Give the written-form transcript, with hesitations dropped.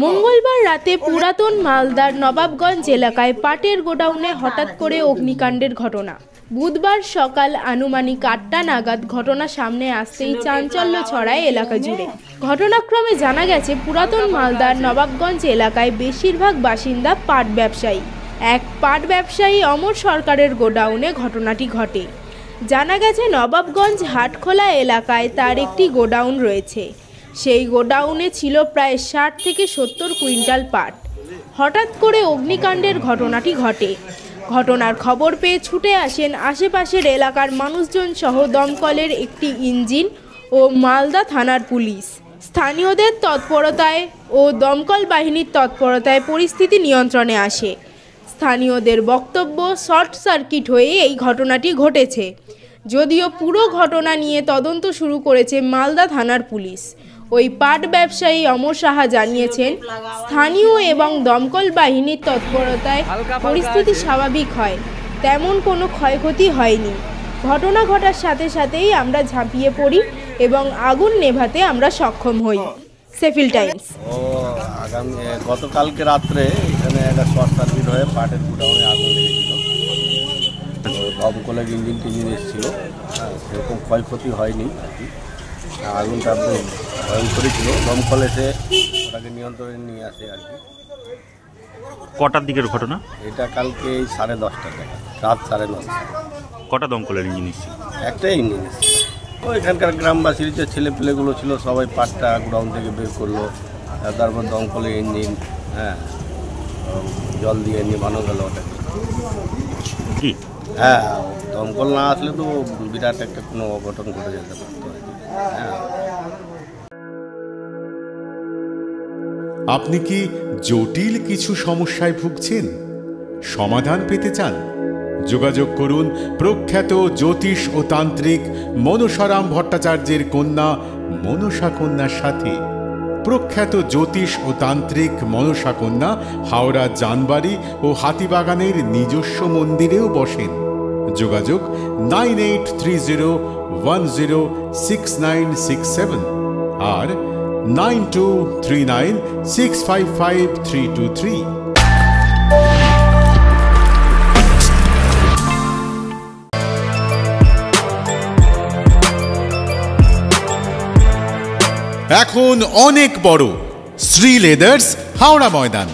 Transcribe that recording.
মঙ্গলবার রাতে পুরাতন মালদার নবাবগঞ্জ এলাকায় পাটের গোডাউনে হঠাৎ করে অগ্নিকাণ্ডের ঘটনা। বুধবার সকাল আনুমানিক 8টা নাগাদ ঘটনা সামনে আসতেই চাঞ্চল্য ছড়ায় এলাকা জুড়ে। ঘটনাক্রমে জানা গেছে, পুরাতন মালদার নবাবগঞ্জ এলাকায় বেশিরভাগ বাসিন্দা পাট ব্যবসায়ী। এক পাট ব্যবসায়ী অমর সরকারের গোডাউনে ঘটনাটি ঘটে। জানা গেছে, নবাবগঞ্জ হাটখোলা এলাকায় তার একটি গোডাউন রয়েছে। সেই গোডাউনে ছিল প্রায় 60 থেকে 70 কুইন্টাল পাট। হঠাৎ করে অগ্নিকাণ্ডের ঘটনাটি ঘটে। ঘটনার খবর পেয়ে ছুটে আসেন আশেপাশের এলাকার মানুষজন সহ দমকলের একটি ইঞ্জিন ও মালদা থানার পুলিশ। স্থানীয়দের তৎপরতায় ও দমকল বাহিনীর তৎপরতায় পরিস্থিতি নিয়ন্ত্রণে আসে। স্থানীয়দের বক্তব্য, শর্ট সার্কিট হয়ে এই ঘটনাটি ঘটেছে। যদিও পুরো ঘটনা নিয়ে তদন্ত শুরু করেছে মালদা থানার পুলিশ। ওই পাট ব্যবসায়ী অমর সাহা জানিয়েছেন, স্থানীয় এবং দমকল বাহিনীর তৎপরতায় পরিস্থিতি স্বাভাবিক হয়, তেমন কোনো ক্ষয়ক্ষতি হয়নি। ঘটনা ঘটার সাথে সাথেই আমরা ঝাঁপিয়ে পড়ি এবং আগুন নেভাতে আমরা সক্ষম হই। Sheffield Times. গতকালকে রাত্রে এখানে একটা শর্ট সার্কিট হয়ে পাটের গোডাউনে আগুন লেগেছিল। দমকলের ইঞ্জিন এসেছিল, সেরকম ক্ষয়ক্ষতি হয়নি আর কি। আগুনটা ভয়ঙ্করই ছিল। দমকল এসে ওটাকে নিয়ন্ত্রণে নিয়ে আসে আর কি। কটার দিকের ঘটনা এটা? কালকে 10:30টার টাকা, রাত 9:30। কটা দমকলের ইঞ্জিন এসেছিল? একটাই ইঞ্জিন এসেছিল। এখানকার গ্রামবাসীর যে ছেলেপেলেগুলো ছিল সবাই পাটটা গোডাউন থেকে বের করলো। তারপর দমকলের ইঞ্জিন জল দিয়ে নিভানো গেল ওটাকে। কি? হ্যাঁ, দমকল না আসলে তো বিরাট একটা কোনো অঘটন ঘটে যেতে পারত। আপনি কি জটিল কিছু সমস্যায় ভুগছেন? সমাধান পেতে চান? যোগাযোগ করুন প্রখ্যাত জ্যোতিষ ও তান্ত্রিক মনসারাম ভট্টাচার্যের কন্যা মনসা কন্যার সাথে। প্রখ্যাত জ্যোতিষ ও তান্ত্রিক মনসা কন্যা হাওড়া জানবাড়ি ও হাতিবাগানের নিজস্ব মন্দিরেও বসেন। যোগাযোগ 9830106967 আর 9239655323। এখন অনেক বড় শ্রী লেদার্স হাওড়া ময়দান।